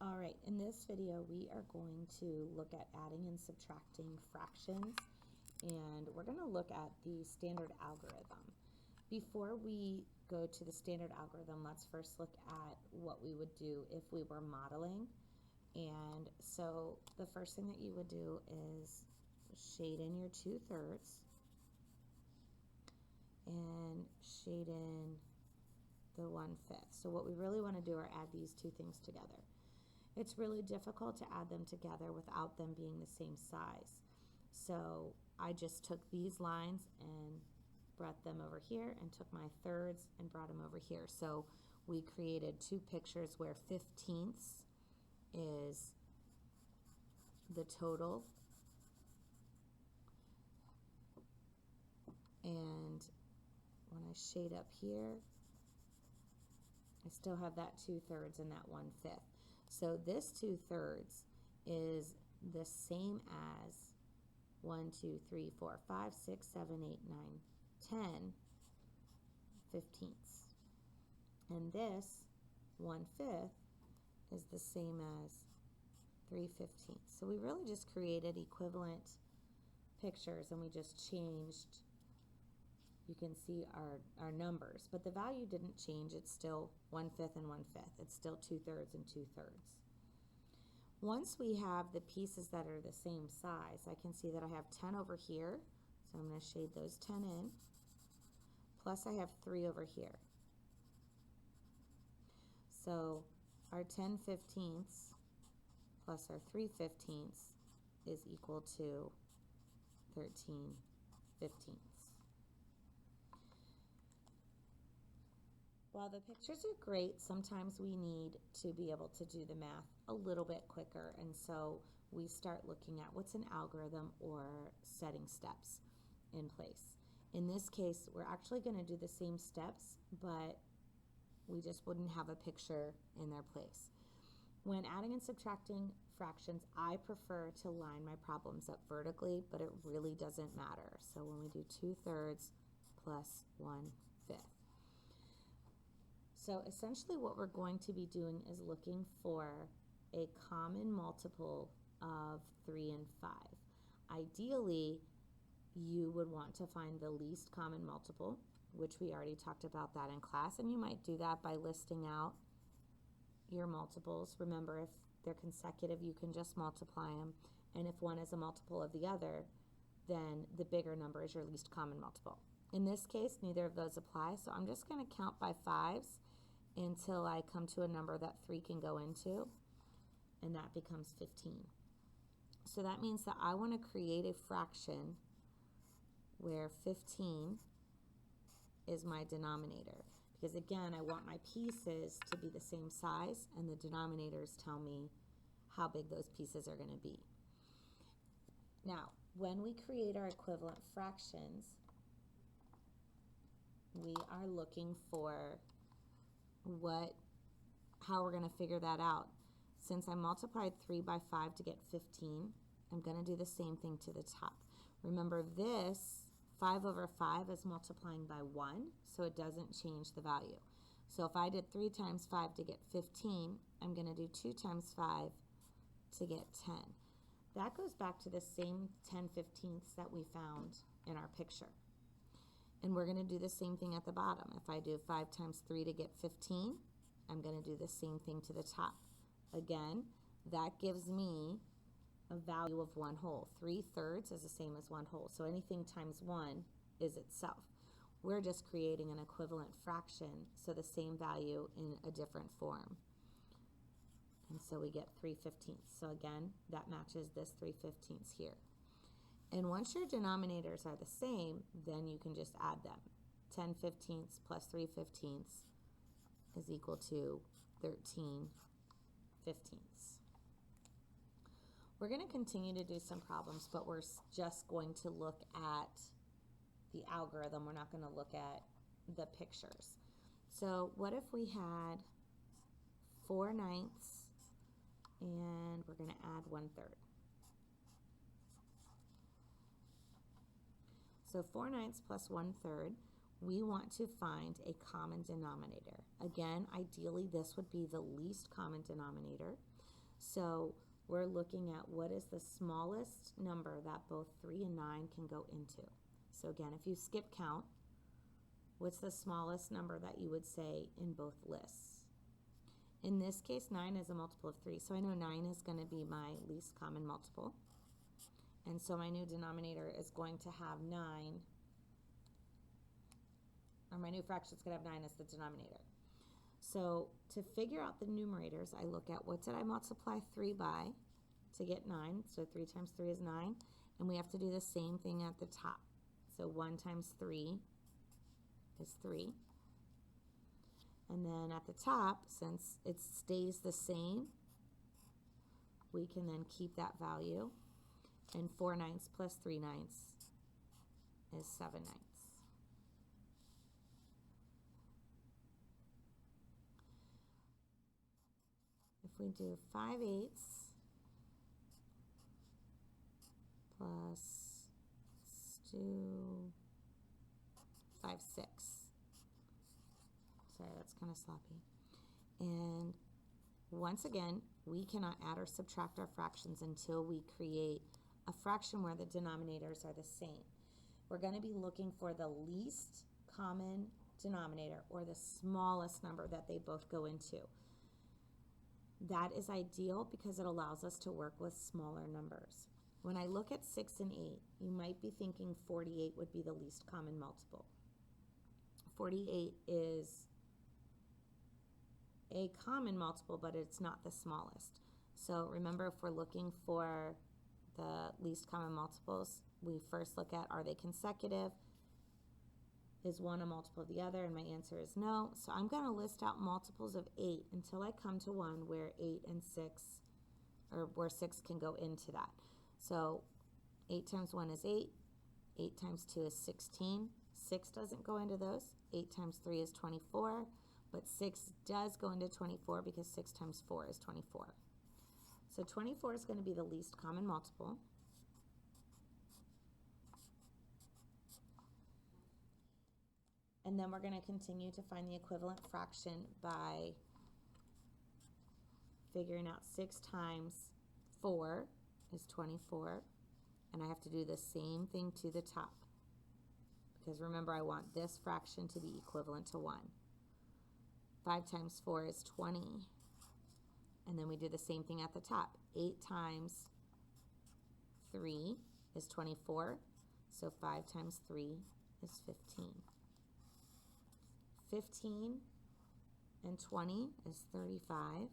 All right, in this video we are going to look at adding and subtracting fractions, and we're going to look at the standard algorithm. Before we go to the standard algorithm, let's first look at what we would do if we were modeling. And so the first thing that you would do is shade in your 2/3 and shade in the 1/5. So what we really want to do are add these two things together. It's really difficult to add them together without them being the same size. So I just took these lines and brought them over here and took my thirds and brought them over here. So we created two pictures where 15ths is the total, and when I shade up here, I still have that 2/3 and that 1/5. So this 2/3 is the same as 1, 2, 3, 4, 5, 6, 7, 8, 9, 10 15ths. And this 1/5 is the same as 3 15ths. So we really just created equivalent pictures and we just changed, you can see our numbers, but the value didn't change. It's still 1/5 and 1/5. It's still 2/3 and 2/3. Once we have the pieces that are the same size, I can see that I have 10 over here, so I'm going to shade those 10 in, plus I have 3 over here. So our 10 15ths plus our 3 15ths is equal to 13 15ths. While the pictures are great, sometimes we need to be able to do the math a little bit quicker, and so we start looking at what's an algorithm or setting steps in place. In this case, we're actually going to do the same steps, but we just wouldn't have a picture in their place. When adding and subtracting fractions, I prefer to line my problems up vertically, but it really doesn't matter. So when we do 2/3 plus 1/5. So essentially what we're going to be doing is looking for a common multiple of 3 and 5. Ideally, you would want to find the least common multiple, which we already talked about that in class, and you might do that by listing out your multiples. Remember, if they're consecutive, you can just multiply them, and if one is a multiple of the other, then the bigger number is your least common multiple. In this case, neither of those apply, so I'm just going to count by 5s until I come to a number that 3 can go into, and that becomes 15. So that means that I want to create a fraction where 15 is my denominator, because again, I want my pieces to be the same size, and the denominators tell me how big those pieces are going to be. Now, when we create our equivalent fractions, we are looking for how we're going to figure that out. Since I multiplied 3 by 5 to get 15, I'm going to do the same thing to the top. Remember, this 5 over 5 is multiplying by 1, so it doesn't change the value. So if I did 3 times 5 to get 15, I'm going to do 2 times 5 to get 10. That goes back to the same 10 15ths that we found in our picture. And we're going to do the same thing at the bottom. If I do 5 times 3 to get 15, I'm going to do the same thing to the top. Again, that gives me a value of 1 whole. 3/3 is the same as 1 whole. So anything times 1 is itself. We're just creating an equivalent fraction, so the same value in a different form. And so we get 3 15ths. So again, that matches this 3 15ths here. And once your denominators are the same, then you can just add them. 10 15ths plus 3 15ths is equal to 13 15ths. We're going to continue to do some problems, but we're just going to look at the algorithm. We're not going to look at the pictures. So what if we had 4/9 and we're going to add 1/3. So 4/9 plus 1/3, we want to find a common denominator. Again, ideally this would be the least common denominator. So we're looking at what is the smallest number that both 3 and 9 can go into. So again, if you skip count, what's the smallest number that you would say in both lists? In this case, 9 is a multiple of 3, so I know 9 is going to be my least common multiple. And so my new denominator is going to have 9, or my new fraction is going to have 9 as the denominator. So to figure out the numerators, I look at what did I multiply 3 by to get 9. So 3 times 3 is 9. And we have to do the same thing at the top. So 1 times 3 is 3. And then at the top, since it stays the same, we can then keep that value. And 4 ninths plus 3 ninths is 7 ninths. If we do 5/8 plus, let's do 5/6. Sorry, that's kind of sloppy. And once again, we cannot add or subtract our fractions until we create a fraction where the denominators are the same. We're going to be looking for the least common denominator, or the smallest number that they both go into. That is ideal because it allows us to work with smaller numbers. When I look at 6 and 8, you might be thinking 48 would be the least common multiple. 48 is a common multiple, but it's not the smallest. So remember, if we're looking for the least common multiples, we first look at, are they consecutive? Is one a multiple of the other? And my answer is no. So I'm going to list out multiples of 8 until I come to one where 8 and 6, or where 6 can go into that. So 8 times 1 is 8. 8 times 2 is 16. 6 doesn't go into those. 8 times 3 is 24. But 6 does go into 24 because 6 times 4 is 24. So 24 is going to be the least common multiple. And then we're going to continue to find the equivalent fraction by figuring out 6 times 4 is 24. And I have to do the same thing to the top. Because remember, I want this fraction to be equivalent to 1. 5 times 4 is 20. And then we do the same thing at the top. 8 times 3 is 24. So 5 times 3 is 15. 15 and 20 is 35.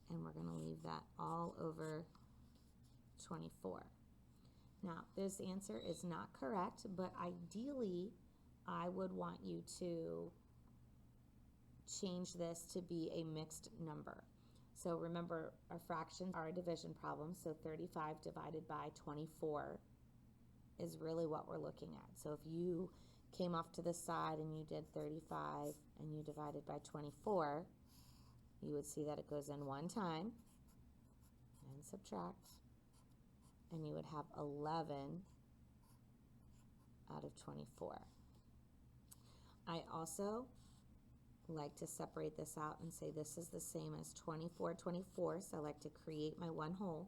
And we're going to leave that all over 24. Now, this answer is not correct, but ideally, I would want you to change this to be a mixed number. So remember, our fractions are a division problem, so 35 divided by 24 is really what we're looking at. So if you came off to the side and you did 35 and you divided by 24, you would see that it goes in one time and subtract, and you would have 11 out of 24. I also like to separate this out and say this is the same as 24, 24. So I like to create my one whole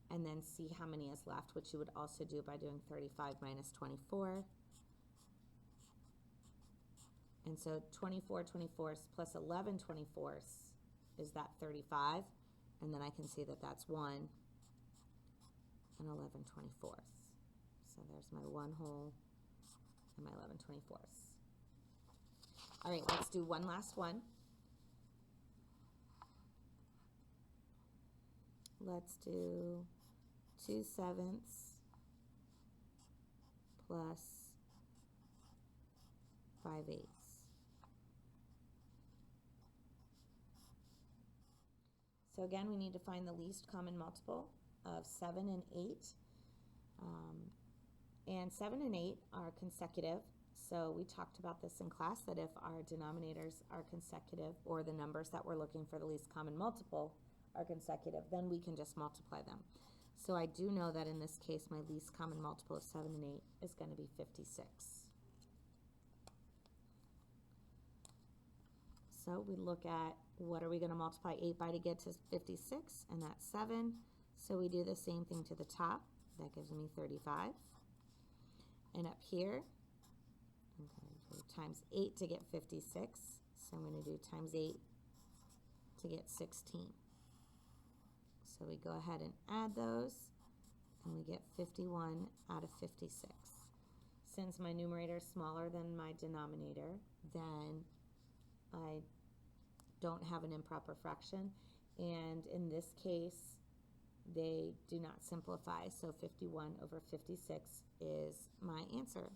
and then see how many is left, which you would also do by doing 35 minus 24. And so 24 24 plus 11 24ths is that 35. And then I can see that that's 1 and 11 24ths. So there's my one whole and my 11 24ths. All right, let's do one last one. Let's do 2/7 plus 5/8. So again, we need to find the least common multiple of 7 and 8. And 7 and 8 are consecutive. So we talked about this in class, that if our denominators are consecutive, or the numbers that we're looking for the least common multiple are consecutive, then we can just multiply them. So I do know that in this case, my least common multiple of 7 and 8 is going to be 56. So we look at what are we going to multiply 8 by to get to 56? And that's 7. So we do the same thing to the top. That gives me 35. And up here, I'm going to do times 8 to get 56. So I'm going to do times 8 to get 16. So we go ahead and add those, and we get 51 out of 56. Since my numerator is smaller than my denominator, then I don't have an improper fraction. And in this case, they do not simplify. So 51 over 56 is my answer.